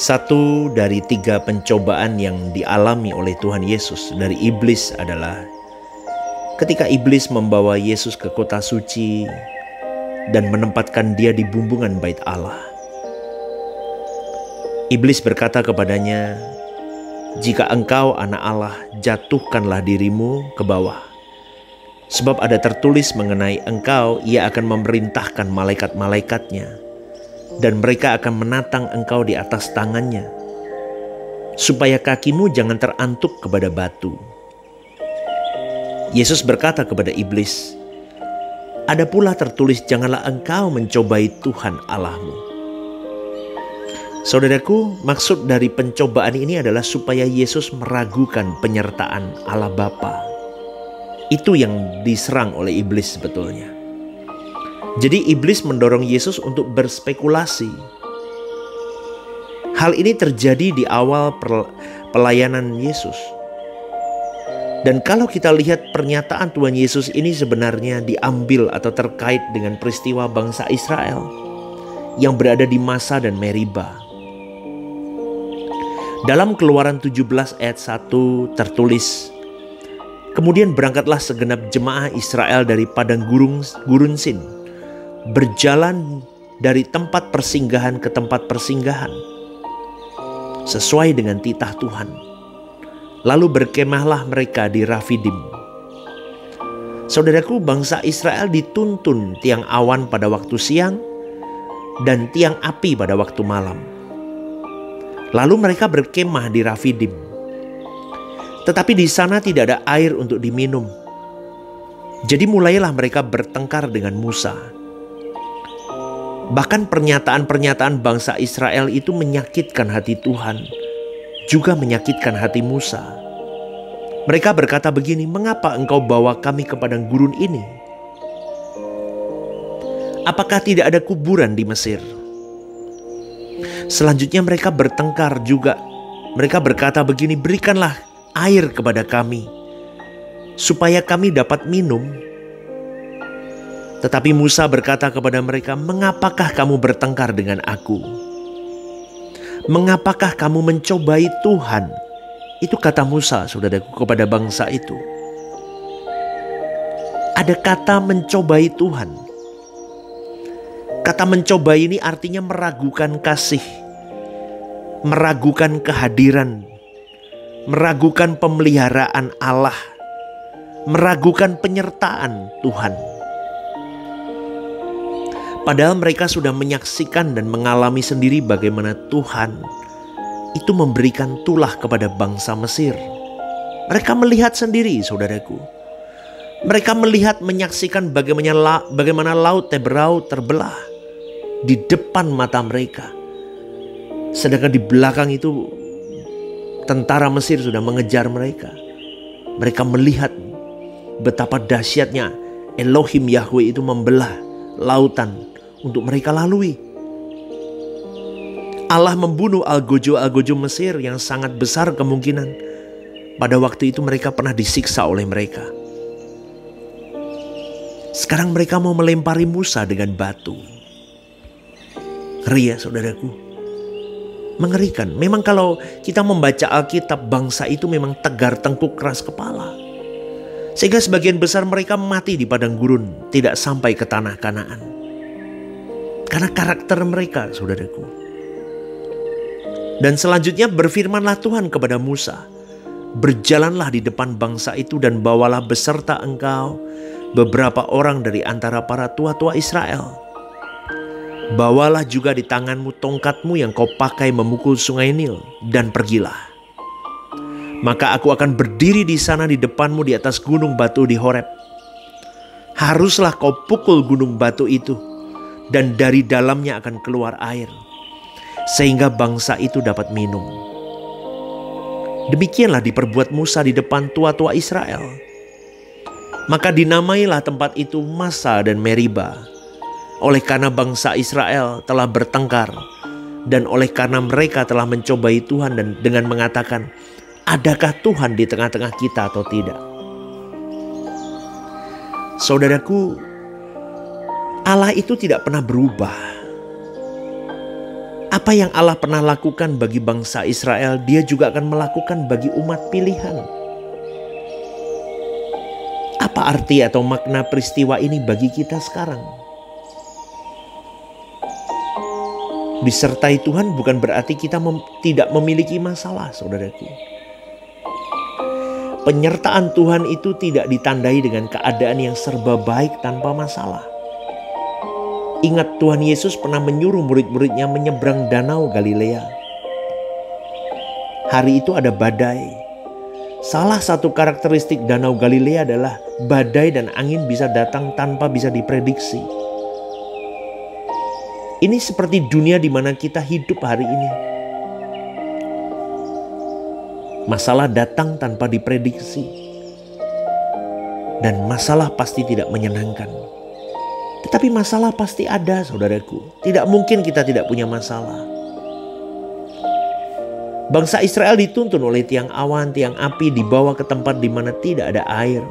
Satu dari tiga pencobaan yang dialami oleh Tuhan Yesus dari iblis adalah ketika iblis membawa Yesus ke kota suci dan menempatkan dia di bumbungan bait Allah. Iblis berkata kepadanya, "Jika engkau anak Allah, jatuhkanlah dirimu ke bawah. Sebab ada tertulis mengenai engkau, ia akan memerintahkan malaikat-malaikatnya, dan mereka akan menatang engkau di atas tangannya, supaya kakimu jangan terantuk kepada batu." Yesus berkata kepada iblis, "Ada pula tertulis, janganlah engkau mencobai Tuhan Allahmu." Saudaraku, maksud dari pencobaan ini adalah supaya Yesus meragukan penyertaan Allah Bapa. Itu yang diserang oleh iblis sebetulnya. Jadi iblis mendorong Yesus untuk berspekulasi. Hal ini terjadi di awal pelayanan Yesus. Dan kalau kita lihat pernyataan Tuhan Yesus ini sebenarnya diambil atau terkait dengan peristiwa bangsa Israel yang berada di Masa dan Meriba. Dalam Keluaran 17 ayat 1 tertulis, "Kemudian berangkatlah segenap jemaah Israel dari padang gurun Sin, berjalan dari tempat persinggahan ke tempat persinggahan, sesuai dengan titah Tuhan. Lalu berkemahlah mereka di Rafidim." Saudaraku, bangsa Israel dituntun tiang awan pada waktu siang dan tiang api pada waktu malam. Lalu mereka berkemah di Rafidim. Tetapi di sana tidak ada air untuk diminum. Jadi mulailah mereka bertengkar dengan Musa. Bahkan pernyataan-pernyataan bangsa Israel itu menyakitkan hati Tuhan, juga menyakitkan hati Musa. Mereka berkata begini, "Mengapa engkau bawa kami ke padang gurun ini? Apakah tidak ada kuburan di Mesir?" Selanjutnya mereka bertengkar juga. Mereka berkata begini, "Berikanlah air kepada kami, supaya kami dapat minum." Tetapi Musa berkata kepada mereka, "Mengapakah kamu bertengkar dengan aku? Mengapakah kamu mencobai Tuhan?" Itu kata Musa, saudaraku, kepada bangsa itu. Ada kata mencobai Tuhan. Kata mencobai ini artinya meragukan kasih, meragukan kehadiran, meragukan pemeliharaan Allah, meragukan penyertaan Tuhan. Padahal mereka sudah menyaksikan dan mengalami sendiri bagaimana Tuhan itu memberikan tulah kepada bangsa Mesir. Mereka melihat sendiri, saudaraku. Mereka melihat, menyaksikan bagaimana laut Teberau terbelah di depan mata mereka. Sedangkan di belakang itu tentara Mesir sudah mengejar mereka. Mereka melihat betapa dahsyatnya Elohim Yahweh itu membelah lautan untuk mereka lalui. Allah membunuh algojo-algojo Mesir yang sangat besar kemungkinan pada waktu itu mereka pernah disiksa oleh mereka. Sekarang mereka mau melempari Musa dengan batu. Ngeri ya, saudaraku. Mengerikan. Memang kalau kita membaca Alkitab, bangsa itu memang tegar tengkuk, keras kepala. Sehingga sebagian besar mereka mati di padang gurun, tidak sampai ke tanah Kanaan. Karena karakter mereka, saudaraku. Dan selanjutnya berfirmanlah Tuhan kepada Musa, "Berjalanlah di depan bangsa itu dan bawalah beserta engkau beberapa orang dari antara para tua-tua Israel. Bawalah juga di tanganmu tongkatmu yang kau pakai memukul sungai Nil, dan pergilah. Maka aku akan berdiri di sana di depanmu di atas gunung batu di Horeb. Haruslah kau pukul gunung batu itu, dan dari dalamnya akan keluar air, sehingga bangsa itu dapat minum." Demikianlah diperbuat Musa di depan tua-tua Israel. Maka dinamailah tempat itu Masa dan Meriba, oleh karena bangsa Israel telah bertengkar, dan oleh karena mereka telah mencobai Tuhan dan dengan mengatakan, "Adakah Tuhan di tengah-tengah kita atau tidak?" Saudaraku, Allah itu tidak pernah berubah. Apa yang Allah pernah lakukan bagi bangsa Israel, Dia juga akan melakukan bagi umat pilihan. Apa arti atau makna peristiwa ini bagi kita sekarang? Disertai Tuhan bukan berarti kita tidak memiliki masalah, saudaraku. Penyertaan Tuhan itu tidak ditandai dengan keadaan yang serba baik tanpa masalah. Ingat, Tuhan Yesus pernah menyuruh murid-muridnya menyeberang danau Galilea. Hari itu ada badai. Salah satu karakteristik danau Galilea adalah badai dan angin bisa datang tanpa bisa diprediksi. Ini seperti dunia di mana kita hidup hari ini. Masalah datang tanpa diprediksi. Dan masalah pasti tidak menyenangkan. Tetapi masalah pasti ada, saudaraku. Tidak mungkin kita tidak punya masalah. Bangsa Israel dituntun oleh tiang awan, tiang api, dibawa ke tempat di mana tidak ada air.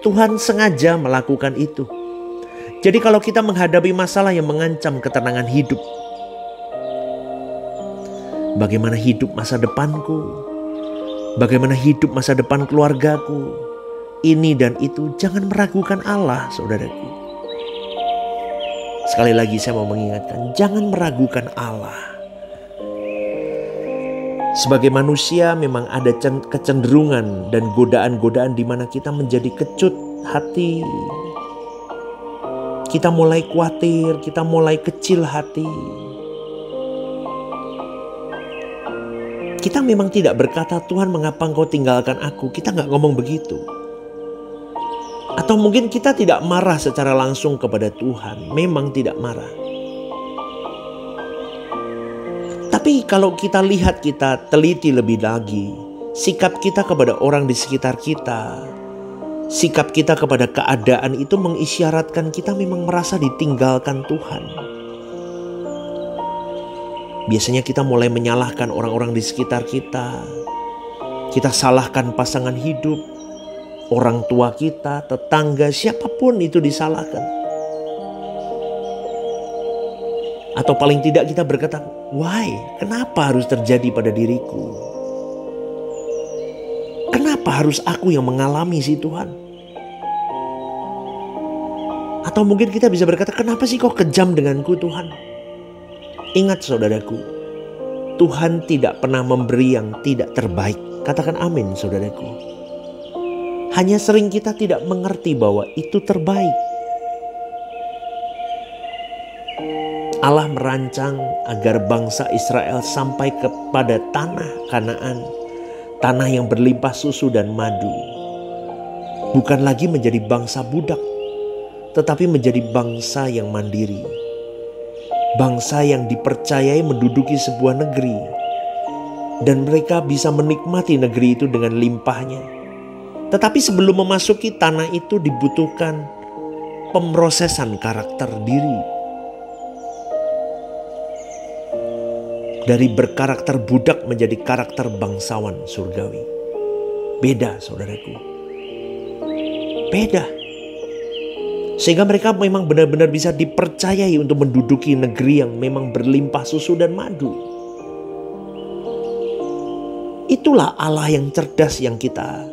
Tuhan sengaja melakukan itu. Jadi kalau kita menghadapi masalah yang mengancam ketenangan hidup, bagaimana hidup masa depanku, bagaimana hidup masa depan keluargaku, ini dan itu, jangan meragukan Allah, saudaraku. Sekali lagi saya mau mengingatkan, jangan meragukan Allah. Sebagai manusia memang ada kecenderungan dan godaan-godaan di mana kita menjadi kecut hati. Kita mulai khawatir, kita mulai kecil hati. Kita memang tidak berkata, Tuhan mengapa engkau tinggalkan aku? Kita nggak ngomong begitu. Atau mungkin kita tidak marah secara langsung kepada Tuhan. Memang tidak marah. Tapi kalau kita lihat, kita teliti lebih lagi. Sikap kita kepada orang di sekitar kita, sikap kita kepada keadaan itu mengisyaratkan kita memang merasa ditinggalkan Tuhan. Biasanya kita mulai menyalahkan orang-orang di sekitar kita. Kita salahkan pasangan hidup, orang tua kita, tetangga, siapapun itu disalahkan. Atau paling tidak kita berkata, why? Kenapa harus terjadi pada diriku? Kenapa harus aku yang mengalami si Tuhan? Atau mungkin kita bisa berkata, kenapa sih kau kejam denganku Tuhan? Ingat saudaraku, Tuhan tidak pernah memberi yang tidak terbaik. Katakan amin saudaraku. Hanya sering kita tidak mengerti bahwa itu terbaik. Allah merancang agar bangsa Israel sampai kepada tanah Kanaan, tanah yang berlimpah susu dan madu. Bukan lagi menjadi bangsa budak, tetapi menjadi bangsa yang mandiri. Bangsa yang dipercayai menduduki sebuah negeri. Dan mereka bisa menikmati negeri itu dengan limpahnya. Tetapi sebelum memasuki tanah itu dibutuhkan pemrosesan karakter diri. Dari berkarakter budak menjadi karakter bangsawan surgawi. Beda saudaraku. Beda. Sehingga mereka memang benar-benar bisa dipercayai untuk menduduki negeri yang memang berlimpah susu dan madu. Itulah Allah yang cerdas yang kita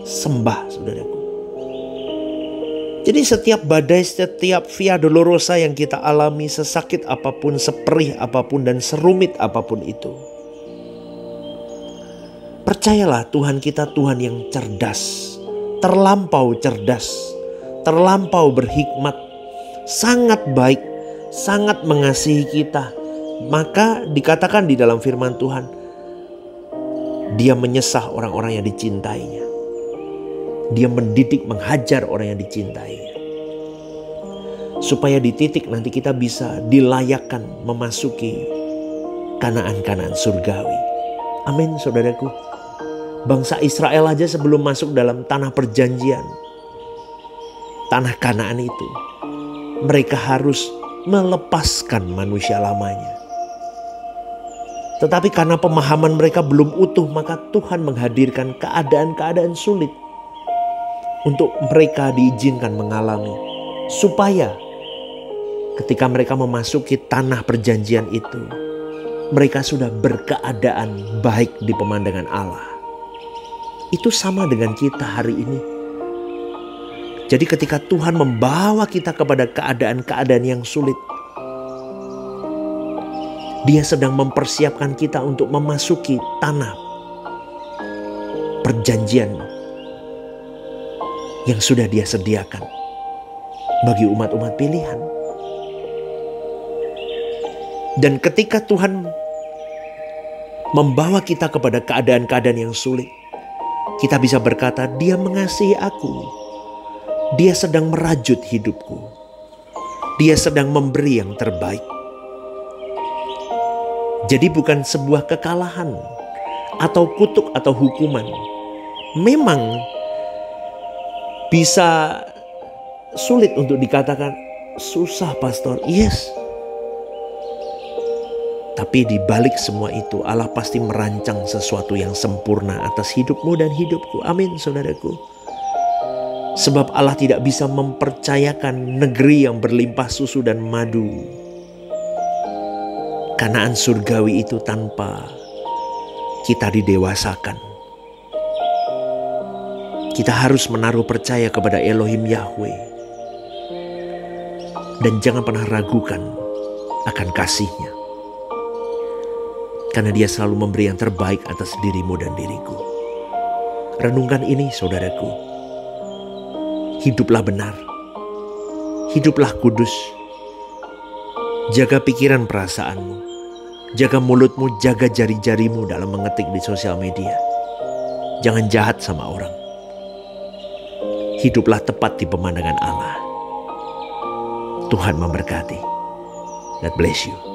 sembah saudaraku. Jadi setiap badai, setiap via dolorosa yang kita alami, sesakit apapun, seperih apapun dan serumit apapun itu, percayalah Tuhan kita Tuhan yang cerdas, terlampau cerdas, terlampau berhikmat, sangat baik, sangat mengasihi kita. Maka dikatakan di dalam firman Tuhan, Dia menyesah orang-orang yang dicintainya. Dia mendidik, menghajar orang yang dicintainya. Supaya di titik nanti kita bisa dilayakkan memasuki Kanaan-Kanaan surgawi. Amin saudaraku. Bangsa Israel aja sebelum masuk dalam tanah perjanjian, tanah Kanaan itu, mereka harus melepaskan manusia lamanya. Tetapi karena pemahaman mereka belum utuh, maka Tuhan menghadirkan keadaan-keadaan sulit untuk mereka diizinkan mengalami, supaya ketika mereka memasuki tanah perjanjian itu, mereka sudah berkeadaan baik di pemandangan Allah. Itu sama dengan kita hari ini. Jadi ketika Tuhan membawa kita kepada keadaan-keadaan yang sulit, Dia sedang mempersiapkan kita untuk memasuki tanah perjanjian yang sudah Dia sediakan bagi umat-umat pilihan. Dan ketika Tuhan membawa kita kepada keadaan-keadaan yang sulit, kita bisa berkata, Dia mengasihi aku. Dia sedang merajut hidupku. Dia sedang memberi yang terbaik. Jadi bukan sebuah kekalahan atau kutuk atau hukuman. Memang bisa sulit untuk dikatakan susah pastor. Yes. Tapi di balik semua itu Allah pasti merancang sesuatu yang sempurna atas hidupmu dan hidupku. Amin saudaraku. Sebab Allah tidak bisa mempercayakan negeri yang berlimpah susu dan madu, Kanaan surgawi itu, tanpa kita didewasakan. Kita harus menaruh percaya kepada Elohim Yahweh. Dan jangan pernah ragukan akan kasih-Nya. Karena Dia selalu memberi yang terbaik atas dirimu dan diriku. Renungkan ini saudaraku. Hiduplah benar. Hiduplah kudus. Jaga pikiran perasaanmu. Jaga mulutmu, jaga jari-jarimu dalam mengetik di sosial media. Jangan jahat sama orang. Hiduplah tepat di pemandangan Allah. Tuhan memberkati. God bless you.